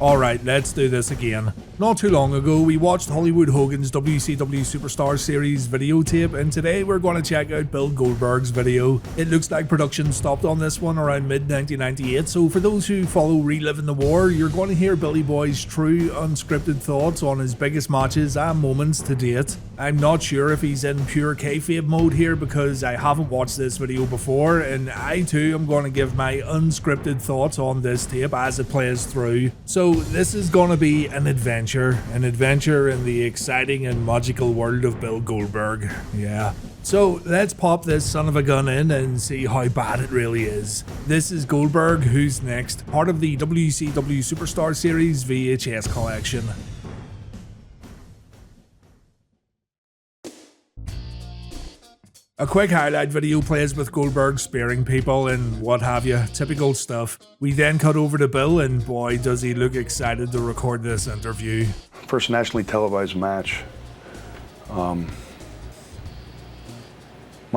Alright, let's do this again. Not too long ago, we watched Hollywood Hogan's WCW Superstar Series videotape, and today we're going to check out Bill Goldberg's video. It looks like production stopped on this one around mid-1998, so for those who follow Reliving the War, you're going to hear Billy Boy's true, unscripted thoughts on his biggest matches and moments to date. I'm not sure if he's in pure kayfabe mode here because I haven't watched this video before, and I too am going to give my unscripted thoughts on this tape as it plays through. So this is going to be an adventure in the exciting and magical world of Bill Goldberg. Yeah. So let's pop this son of a gun in and see how bad it really is. This is Goldberg, Who's Next, part of the WCW Superstar Series VHS collection. A quick highlight video plays with Goldberg spearing people and what have you, typical stuff. We then cut over to Bill and boy does he look excited to record this interview. First nationally televised match. My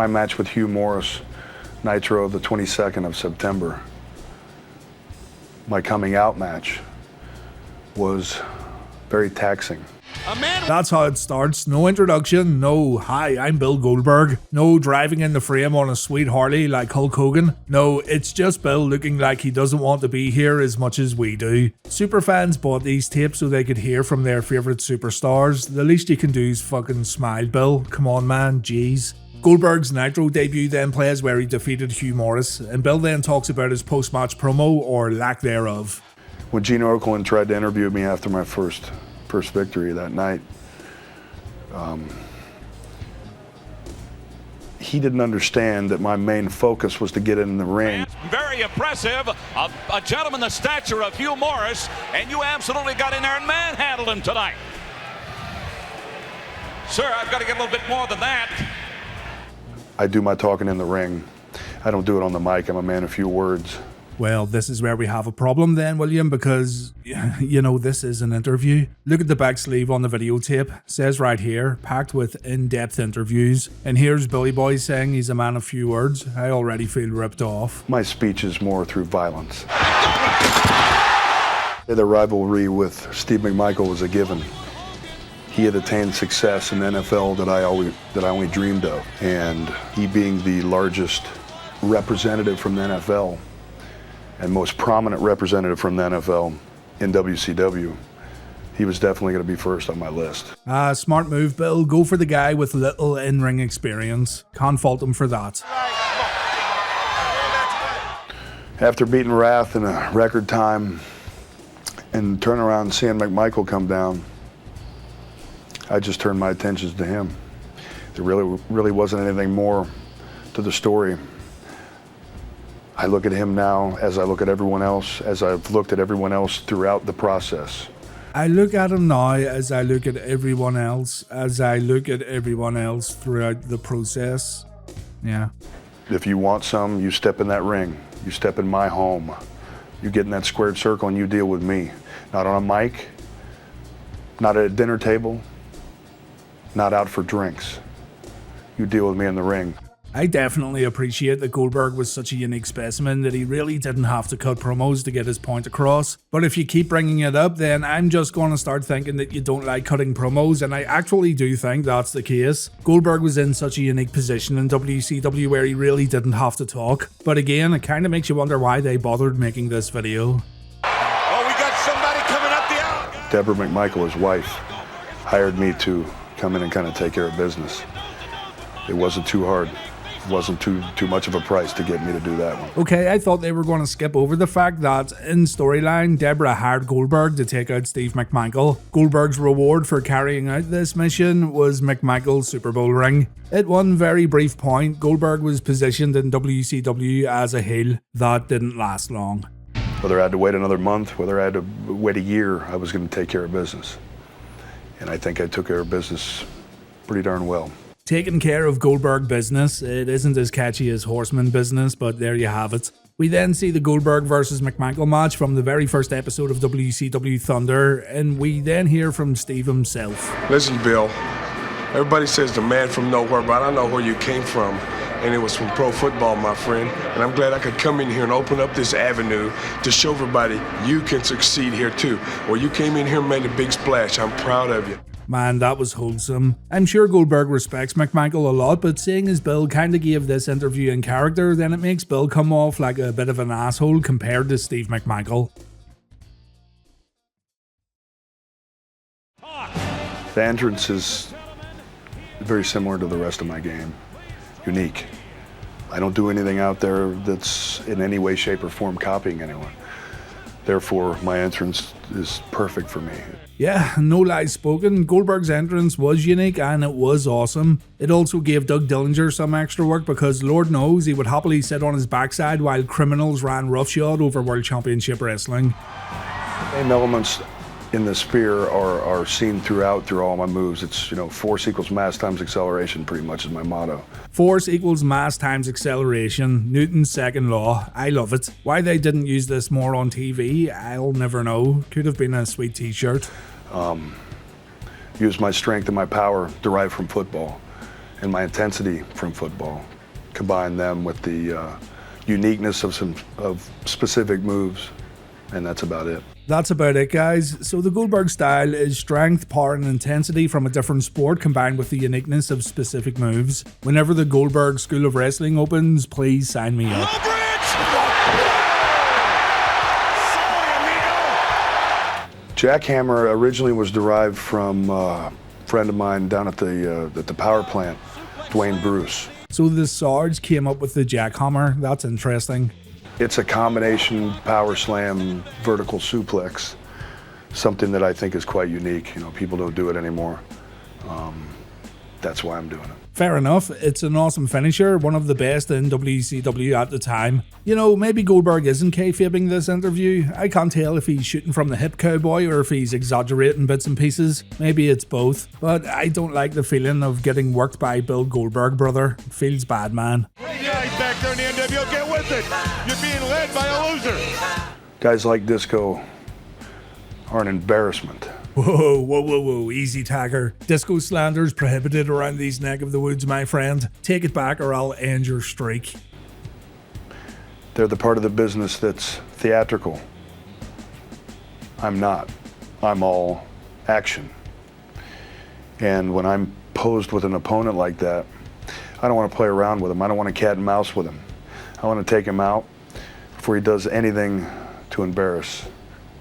match with Hugh Morris, Nitro, the 22nd of September. My coming out match was very taxing. That's how it starts. No introduction, no "Hi, I'm Bill Goldberg", no driving in the frame on a sweet Harley like Hulk Hogan. No, it's just Bill looking like he doesn't want to be here as much as we do. Superfans bought these tapes so they could hear from their favourite superstars. The least you can do is fucking smile, Bill. Come on man, jeez. Goldberg's Nitro debut then plays where he defeated Hugh Morris, and Bill then talks about his post-match promo, or lack thereof. When Gene Okerlund tried to interview me after my first victory that night, he didn't understand that my main focus was to get in the ring. Very impressive, a gentleman the stature of Hugh Morris, and you absolutely got in there and manhandled him tonight. Sir, I've got to get a little bit more than that. I do my talking in the ring. I don't do it on the mic. I'm a man of few words. Well, this is where we have a problem then, William, because, you know, this is an interview. Look at the back sleeve on the videotape. It says right here, packed with in-depth interviews. And here's Billy Boy saying he's a man of few words. I already feel ripped off. My speech is more through violence. The rivalry with Steve McMichael was a given. He had attained success in the NFL that I only dreamed of. And he being the largest representative from the NFL, and most prominent representative from the NFL in WCW, he was definitely going to be first on my list. Smart move, Bill. Go for the guy with little in-ring experience. Can't fault him for that. After beating Wrath in a record time and turn around and seeing McMichael come down, I just turned my attentions to him. There really wasn't anything more to the story. I look at him now as I look at everyone else, as I've looked at everyone else throughout the process. I look at him now as I look at everyone else, throughout the process. Yeah. If you want some, you step in that ring. You step in my home. You get in that squared circle and you deal with me. Not on a mic, not at a dinner table, not out for drinks. You deal with me in the ring. I definitely appreciate that Goldberg was such a unique specimen that he really didn't have to cut promos to get his point across. But if you keep bringing it up, then I'm just going to start thinking that you don't like cutting promos, and I actually do think that's the case. Goldberg was in such a unique position in WCW where he really didn't have to talk. But again, it kind of makes you wonder why they bothered making this video. Oh, we got somebody coming up the aisle. Deborah McMichael, his wife, hired me to come in and kind of take care of business. It wasn't too hard. It wasn't too much of a price to get me to do that one. Okay, I thought they were going to skip over the fact that in storyline, Deborah hired Goldberg to take out Steve McMichael. Goldberg's reward for carrying out this mission was McMichael's Super Bowl ring. At one very brief point, Goldberg was positioned in WCW as a heel. That didn't last long. Whether I had to wait another month, whether I had to wait a year, I was going to take care of business. And I think I took care of business pretty darn well. Taking care of Goldberg business, it isn't as catchy as Horseman business, but there you have it. We then see the Goldberg versus McMichael match from the very first episode of WCW Thunder, and we then hear from Steve himself. Listen, Bill, everybody says the man from nowhere, but I don't know where you came from. and it was from pro football, my friend. And I'm glad I could come in here and open up this avenue to show everybody you can succeed here too. Well, you came in here and made a big splash. I'm proud of you. Man, that was wholesome. I'm sure Goldberg respects McMichael a lot, but seeing as Bill kinda gave this interview in character, then it makes Bill come off like a bit of an asshole compared to Steve McMichael. The entrance is very similar to the rest of my game. Unique. I don't do anything out there that's in any way, shape, or form copying anyone. Therefore, my entrance is perfect for me. Yeah, no lies spoken, Goldberg's entrance was unique and it was awesome. It also gave Doug Dillinger some extra work because Lord knows he would happily sit on his backside while criminals ran roughshod over World Championship Wrestling. Same elements in the spear are seen through all my moves. It's, force equals mass times acceleration pretty much is my motto. Force equals mass times acceleration, Newton's second law. I love it. Why they didn't use this more on TV, I'll never know. Could have been a sweet t-shirt. Use my strength and my power derived from football and my intensity from football. Combine them with the uniqueness of specific moves, and that's about it. That's about it, guys. So the Goldberg style is strength, power and intensity from a different sport combined with the uniqueness of specific moves. Whenever the Goldberg School of Wrestling opens, please sign me up. Jackhammer originally was derived from a friend of mine down at the power plant, Dwayne Bruce. So the Sarge came up with the jackhammer. That's interesting. It's a combination power slam, vertical suplex, something that I think is quite unique. People don't do it anymore. That's why I'm doing it. Fair enough. It's an awesome finisher, one of the best in WCW at the time. Maybe Goldberg isn't kayfabing this interview. I can't tell if he's shooting from the hip cowboy or if he's exaggerating bits and pieces. Maybe it's both. But I don't like the feeling of getting worked by Bill Goldberg, brother. It feels bad, man. Guys back there in the NWO, get with it. You're being led by a loser. Guys like Disco are an embarrassment. Whoa, easy tagger. Disco slander's prohibited around these neck of the woods, my friend. Take it back or I'll end your streak. They're the part of the business that's theatrical. I'm not. I'm all action. And when I'm posed with an opponent like that, I don't want to play around with him. I don't want to cat and mouse with him. I want to take him out before he does anything to embarrass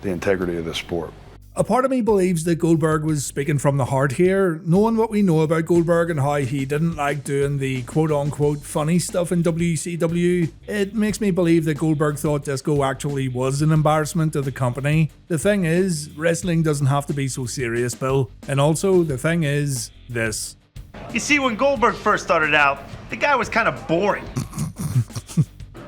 the integrity of this sport. A part of me believes that Goldberg was speaking from the heart here. Knowing what we know about Goldberg and how he didn't like doing the quote-unquote funny stuff in WCW, it makes me believe that Goldberg thought Disco actually was an embarrassment to the company. The thing is, wrestling doesn't have to be so serious, Bill. And also, the thing is, this. You see, when Goldberg first started out, the guy was kind of boring.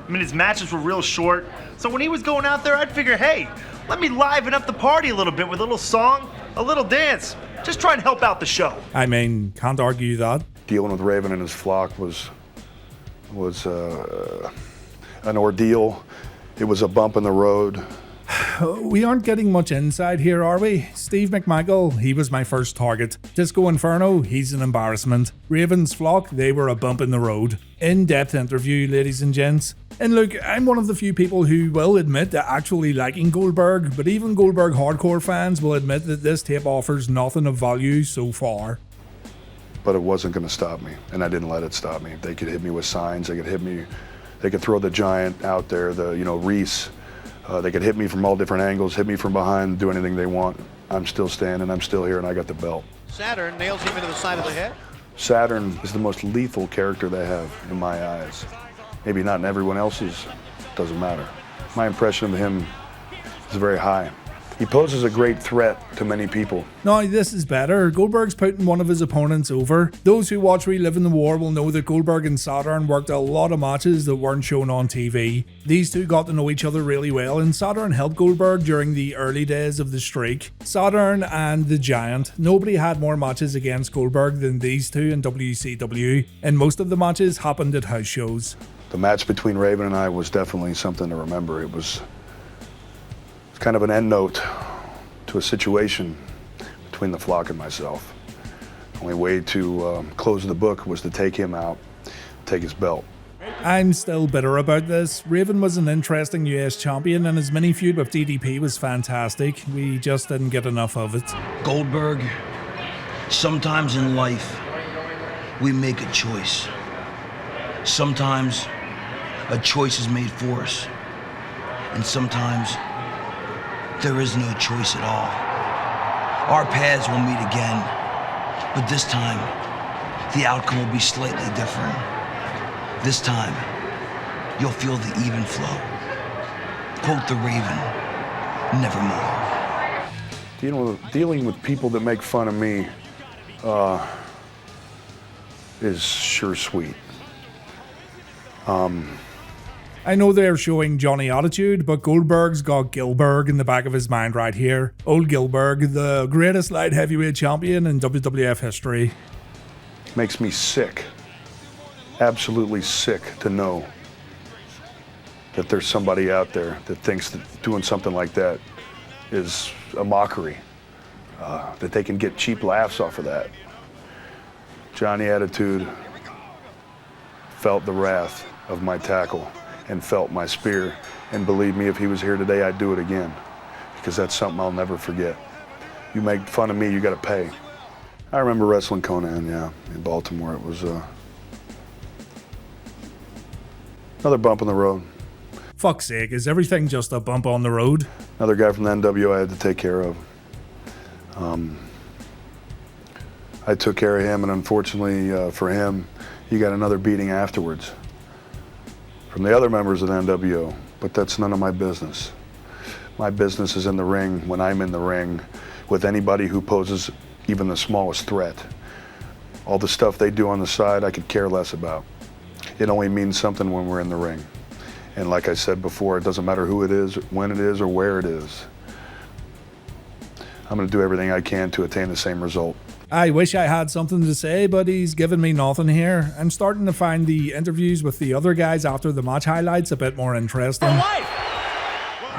His matches were real short, so when he was going out there, I'd figure, hey, let me liven up the party a little bit with a little song, a little dance. Just try and help out the show. Can't argue that. Dealing with Raven and his flock was an ordeal. It was a bump in the road. We aren't getting much insight here, are we? Steve McMichael, he was my first target. Disco Inferno, he's an embarrassment. Raven's flock, they were a bump in the road. In-depth interview, ladies and gents. And look, I'm one of the few people who will admit to actually liking Goldberg, but even Goldberg hardcore fans will admit that this tape offers nothing of value so far. But it wasn't going to stop me, and I didn't let it stop me. They could hit me with signs, they could throw the giant out there, Reese. They could hit me from all different angles, hit me from behind, do anything they want. I'm still standing, I'm still here, and I got the belt. Saturn nails him into the side of the head. Saturn is the most lethal character they have in my eyes. Maybe not in everyone else's, doesn't matter. My impression of him is very high. He poses a great threat to many people. Now, this is better. Goldberg's putting one of his opponents over. Those who watch Reliving the War will know that Goldberg and Saturn worked a lot of matches that weren't shown on TV. These two got to know each other really well, and Saturn helped Goldberg during the early days of the streak. Saturn and the Giant. Nobody had more matches against Goldberg than these two in WCW, and most of the matches happened at house shows. The match between Raven and I was definitely something to remember. It was kind of an end note to a situation between the flock and myself. The only way to close the book was to take him out, take his belt. I'm still bitter about this. Raven was an interesting US champion and his mini feud with DDP was fantastic. We just didn't get enough of it. Goldberg, sometimes in life, we make a choice. Sometimes a choice is made for us. And sometimes there is no choice at all. Our paths will meet again, but this time, the outcome will be slightly different. This time, you'll feel the even flow. Quote the Raven, nevermore. Dealing with people that make fun of me is sure sweet. I know they're showing Johnny attitude, but Goldberg's got Gilberg in the back of his mind right here. Old Gilberg, the greatest light heavyweight champion in WWF history. Makes me sick, absolutely sick to know that there's somebody out there that thinks that doing something like that is a mockery, that they can get cheap laughs off of that. Johnny Attitude felt the wrath of my tackle and felt my spear, and believe me, if he was here today, I'd do it again, because that's something I'll never forget. You make fun of me, you gotta pay. I remember wrestling Conan, yeah, in Baltimore. It was another bump in the road. Fuck's sake, is everything just a bump on the road? Another guy from the NWO I had to take care of. I took care of him, and unfortunately for him, he got another beating afterwards from the other members of the NWO, but that's none of my business. My business is in the ring when I'm in the ring with anybody who poses even the smallest threat. All the stuff they do on the side, I could care less about. It only means something when we're in the ring. And like I said before, it doesn't matter who it is, when it is, or where it is. I'm gonna do everything I can to attain the same result. I wish I had something to say, but he's given me nothing here. I'm starting to find the interviews with the other guys after the match highlights a bit more interesting.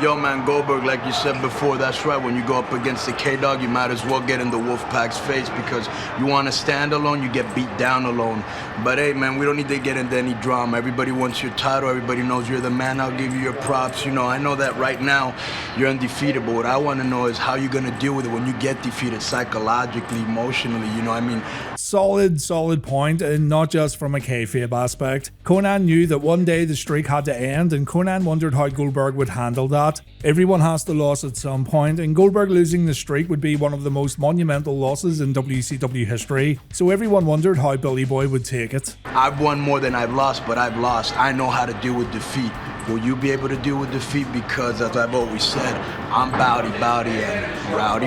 Yo, man, Goldberg, like you said before, that's right. When you go up against the K-Dog, you might as well get in the Wolfpack's face, because you want to stand alone, you get beat down alone. But hey, man, we don't need to get into any drama. Everybody wants your title. Everybody knows you're the man. I'll give you your props. You know, I know that right now you're undefeated, but what I want to know is how you're going to deal with it when you get defeated psychologically, emotionally, you know what I mean? Solid point, and not just from a kayfabe aspect. Conan knew that one day the streak had to end, and Conan wondered how Goldberg would handle that. Everyone has to lose at some point, and Goldberg losing the streak would be one of the most monumental losses in WCW history, so everyone wondered how Billy Boy would take it. I've won more than I've lost, but I've lost. I know how to deal with defeat. Will you be able to deal with defeat? Because, as I've always said, I'm bowdy and rowdy.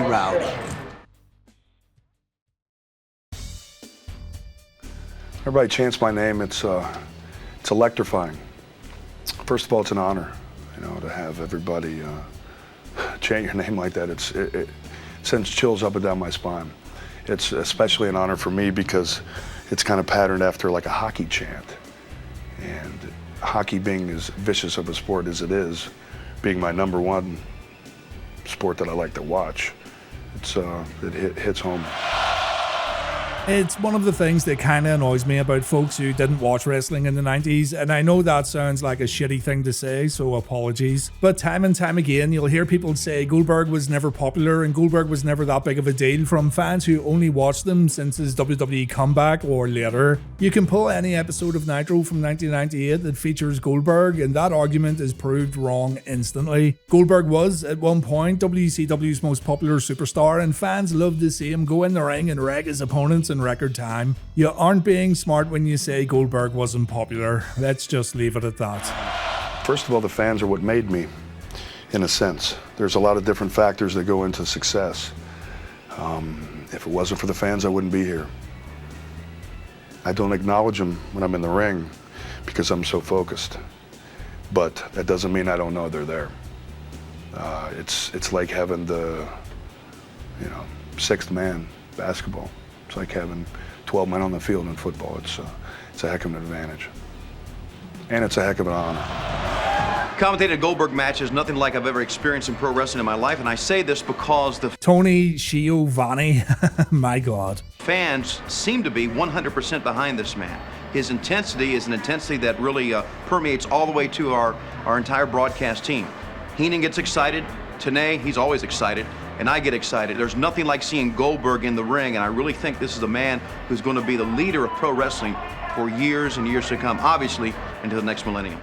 Everybody chants my name. It's electrifying. First of all, it's an honor, you know, to have everybody chant your name like that. It sends chills up and down my spine. It's especially an honor for me because it's kind of patterned after like a hockey chant. And hockey being as vicious of a sport as it is, being my #1 sport that I like to watch, it hits home. It's one of the things that kind of annoys me about folks who didn't watch wrestling in the 90s, and I know that sounds like a shitty thing to say, so apologies. But time and time again, you'll hear people say Goldberg was never popular and Goldberg was never that big of a deal from fans who only watched them since his WWE comeback or later. You can pull any episode of Nitro from 1998 that features Goldberg, and that argument is proved wrong instantly. Goldberg was, at one point, WCW's most popular superstar, and fans loved to see him go in the ring and wreck his opponents in record time. You aren't being smart when you say Goldberg wasn't popular. Let's just leave it at that. First of all, the fans are what made me, in a sense. There's a lot of different factors that go into success. If it wasn't for the fans, I wouldn't be here. I don't acknowledge them when I'm in the ring because I'm so focused. But that doesn't mean I don't know they're there. It's like having the, sixth man basketball. It's like having 12 men on the field in football. It's a heck of an advantage. And it's a heck of an honor. Commentated Goldberg match is nothing like I've ever experienced in pro wrestling in my life, and I say this because the Tony Schiavone, my God. fans seem to be 100% behind this man. his intensity is an intensity that really permeates all the way to our entire broadcast team. Heenan gets excited. Tenay, he's always excited. And I get excited. There's nothing like seeing Goldberg in the ring, and I really think this is a man who's going to be the leader of pro wrestling for years and years to come, obviously into the next millennium.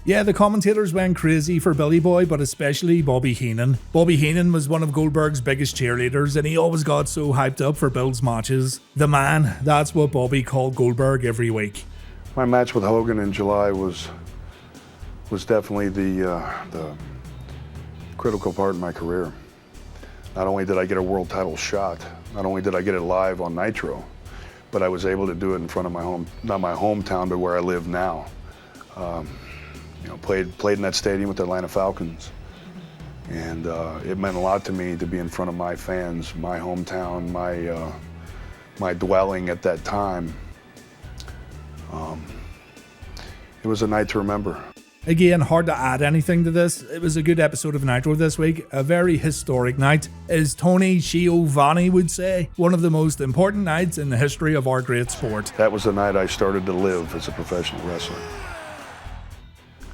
Yeah, the commentators went crazy for Billy Boy, but especially Bobby Heenan. Bobby Heenan was one of Goldberg's biggest cheerleaders, and he always got so hyped up for Bill's matches. The man, that's what Bobby called Goldberg every week. My match with Hogan in July was definitely the critical part in my career. Not only did I get a world title shot, not only did I get it live on Nitro, but I was able to do it in front of my home, not my hometown, but where I live now. Played in that stadium with the Atlanta Falcons. And it meant a lot to me to be in front of my fans, my hometown, my dwelling at that time. It was a night to remember. Again, hard to add anything to this. It was a good episode of Nitro this week, a very historic night. As Tony Schiavone would say, one of the most important nights in the history of our great sport. That was the night I started to live as a professional wrestler.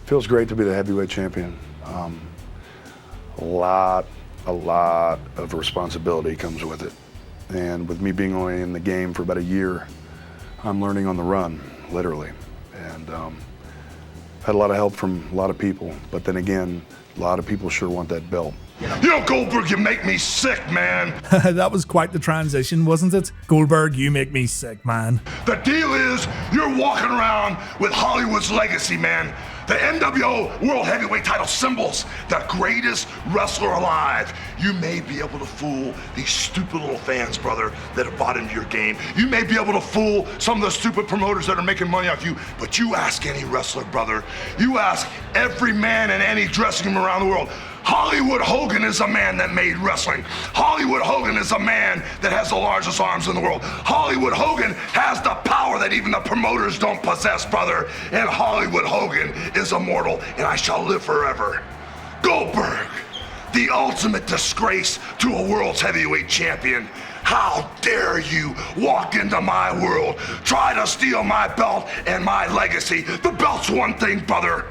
Feels great to be the heavyweight champion. A lot of responsibility comes with it. And with me being only in the game for about a year, I'm learning on the run, literally. And had a lot of help from a lot of people, but then again, a lot of people sure want that belt. You know, Goldberg, you make me sick, man. That was quite the transition, wasn't it? Goldberg, you make me sick, man. The deal is, you're walking around with Hollywood's legacy, man. The NWO World Heavyweight title symbols the greatest wrestler alive. You may be able to fool these stupid little fans, brother, that have bought into your game. You may be able to fool some of the stupid promoters that are making money off you, but you ask any wrestler, brother, you ask every man in any dressing room around the world, Hollywood Hogan is a man that made wrestling. Hollywood Hogan is a man that has the largest arms in the world. Hollywood Hogan has the power that even the promoters don't possess, brother. And Hollywood Hogan is immortal, and I shall live forever. Goldberg, the ultimate disgrace to a world's heavyweight champion. How dare you walk into my world, try to steal my belt and my legacy. The belt's one thing, brother.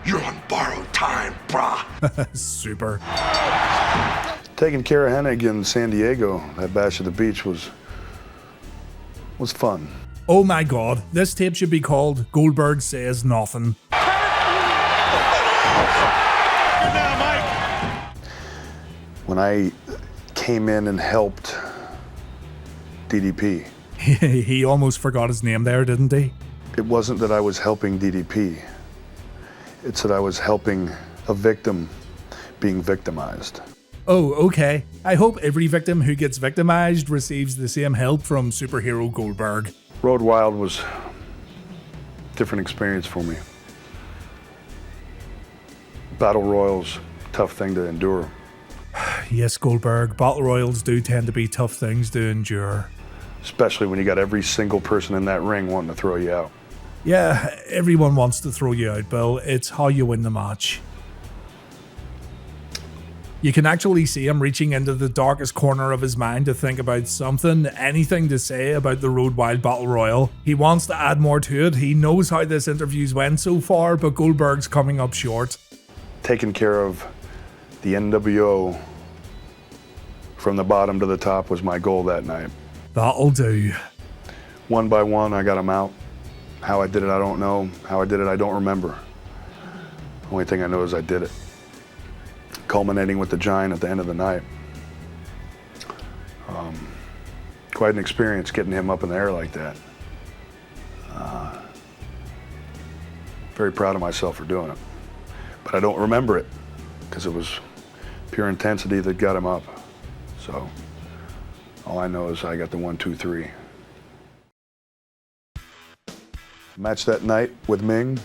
You're on borrowed time, brah. Super. Taking care of Hennig in San Diego, that bash at the beach was fun. Oh my god, this tape should be called Goldberg Says Nothing. Good now, Mike. When I came in and helped DDP, He almost forgot his name there, didn't he? it wasn't that I was helping DDP. It's that I was helping a victim being victimized. Oh, okay. I hope every victim who gets victimized receives the same help from superhero Goldberg. Road Wild was a different experience for me. Battle Royals, tough thing to endure. Yes, Goldberg, battle royals do tend to be tough things to endure. Especially when you got every single person in that ring wanting to throw you out. Yeah, everyone wants to throw you out, Bill. It's how you win the match. You can actually see him reaching into the darkest corner of his mind to think about something, anything to say about the Road Wild Battle Royal. He wants to add more to it. He knows how this interview's went so far, but Goldberg's coming up short. Taking care of the NWO from the bottom to the top was my goal that night. That'll do. One by one, I got them out. How I did it, I don't know. How I did it, I don't remember. Only thing I know is I did it. Culminating with the Giant at the end of the night. Quite an experience getting him up in the air like that. Very proud of myself for doing it. But I don't remember it because it was pure intensity that got him up. So all I know is I got the 1, 2, 3. Match that night with Ming.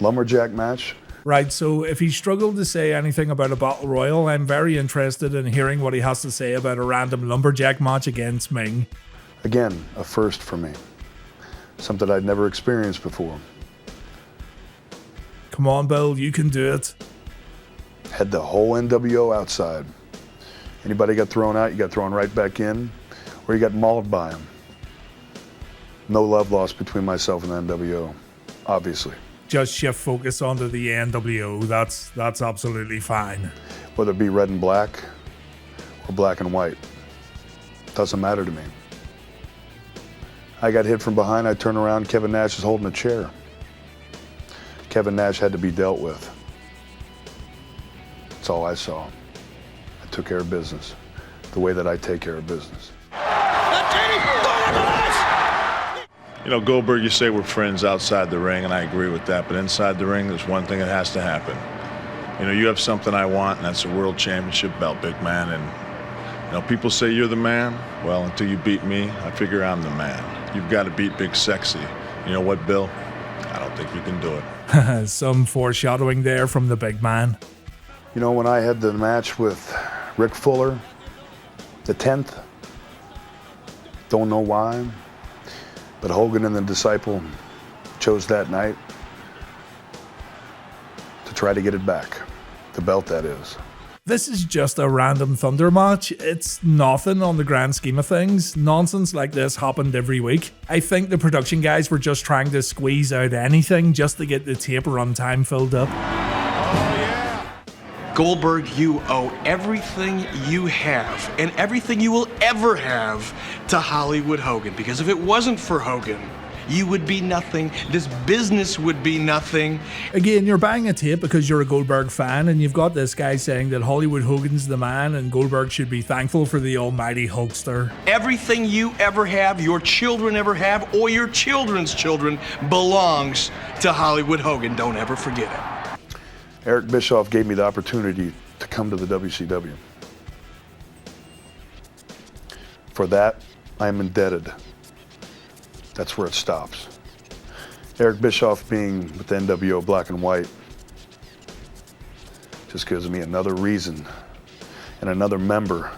Lumberjack match. Right, so if he struggled to say anything about a battle royal, I'm very interested in hearing what he has to say about a random lumberjack match against Ming. Again, a first for me. Something I'd never experienced before. Come on, Bill, you can do it. Had the whole NWO outside. Anybody got thrown out, you got thrown right back in, or you got mauled by them. No love lost between myself and the NWO, obviously. Just shift focus onto the NWO. That's absolutely fine. Whether it be red and black or black and white, doesn't matter to me. I got hit from behind, I turn around, Kevin Nash is holding a chair. Kevin Nash had to be dealt with. That's all I saw. I took care of business, the way that I take care of business. You know, Goldberg, you say we're friends outside the ring, and I agree with that, but inside the ring, there's one thing that has to happen. You know, you have something I want, and that's a world championship belt, big man, and, you know, people say you're the man. Well, until you beat me, I figure I'm the man. You've got to beat Big Sexy. You know what, Bill? I don't think you can do it. Some foreshadowing there from the big man. You know, when I had the match with Rick Fuller, the 10th, don't know why, but Hogan and the Disciple chose that night to try to get it back. The belt, that is. This is just a random Thunder match. It's nothing on the grand scheme of things. Nonsense like this happened every week. I think the production guys were just trying to squeeze out anything just to get the tape runtime filled up. Goldberg, you owe everything you have and everything you will ever have to Hollywood Hogan. Because if it wasn't for Hogan, you would be nothing. This business would be nothing. Again, you're buying a tape because you're a Goldberg fan, and you've got this guy saying that Hollywood Hogan's the man and Goldberg should be thankful for the almighty Hulkster. Everything you ever have, your children ever have, or your children's children belongs to Hollywood Hogan. Don't ever forget it. Eric Bischoff gave me the opportunity to come to the WCW. For that, I am indebted. That's where it stops. Eric Bischoff being with the NWO Black and White just gives me another reason and another member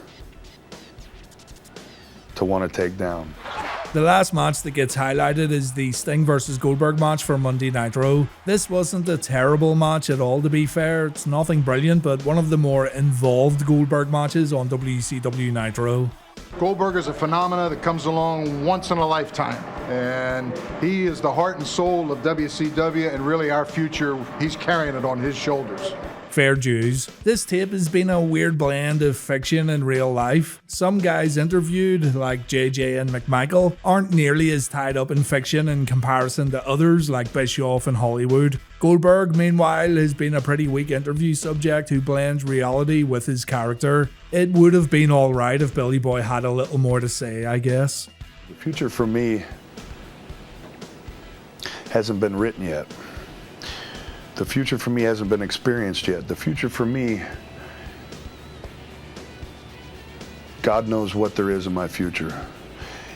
to want to take down. The last match that gets highlighted is the Sting vs Goldberg match for Monday Night Raw. This wasn't a terrible match at all, to be fair. It's nothing brilliant, but one of the more involved Goldberg matches on WCW Night Raw. Goldberg is a phenomena that comes along once in a lifetime, and he is the heart and soul of WCW, and really our future. He's carrying it on his shoulders. Fair dues. This tape has been a weird blend of fiction and real life. Some guys interviewed, like JJ and McMichael, aren't nearly as tied up in fiction in comparison to others like Bischoff and Hollywood. Goldberg, meanwhile, has been a pretty weak interview subject who blends reality with his character. It would have been alright if Billy Boy had a little more to say, I guess. The future for me hasn't been written yet. The future for me hasn't been experienced yet. The future for me, God knows what there is in my future.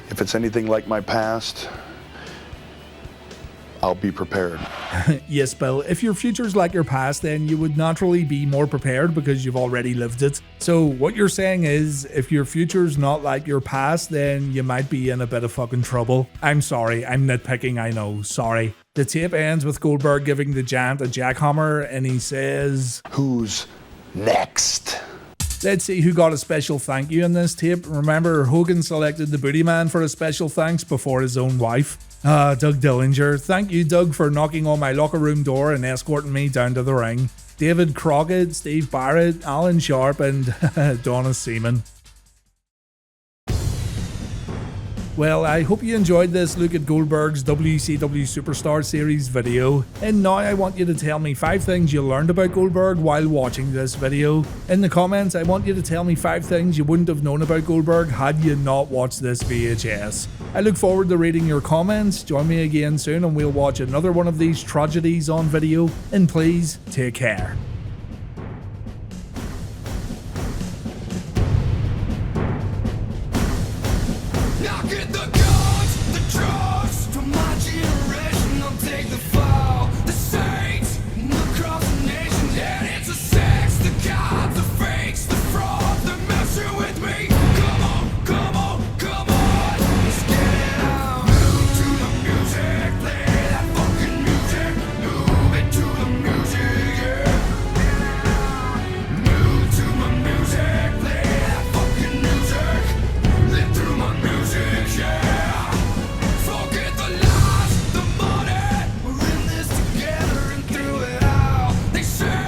If it's anything like my past, I'll be prepared. Yes, Bill, if your future's like your past, then you would naturally be more prepared because you've already lived it. So what you're saying is, if your future's not like your past, then you might be in a bit of fucking trouble. I'm sorry, I'm nitpicking, I know, sorry. The tape ends with Goldberg giving the Chant a jackhammer, and he says, "Who's next?" Let's see who got a special thank you in this tape. Remember, Hogan selected the Booty Man for a special thanks before his own wife. Doug Dillinger. Thank you, Doug, for knocking on my locker room door and escorting me down to the ring. David Crockett, Steve Barrett, Alan Sharp, and Donna Seaman. Well, I hope you enjoyed this look at Goldberg's WCW Superstar Series video, and now I want you to tell me 5 things you learned about Goldberg while watching this video. In the comments, I want you to tell me 5 things you wouldn't have known about Goldberg had you not watched this VHS. I look forward to reading your comments. Join me again soon and we'll watch another one of these tragedies on video, and please take care. Fuck they say.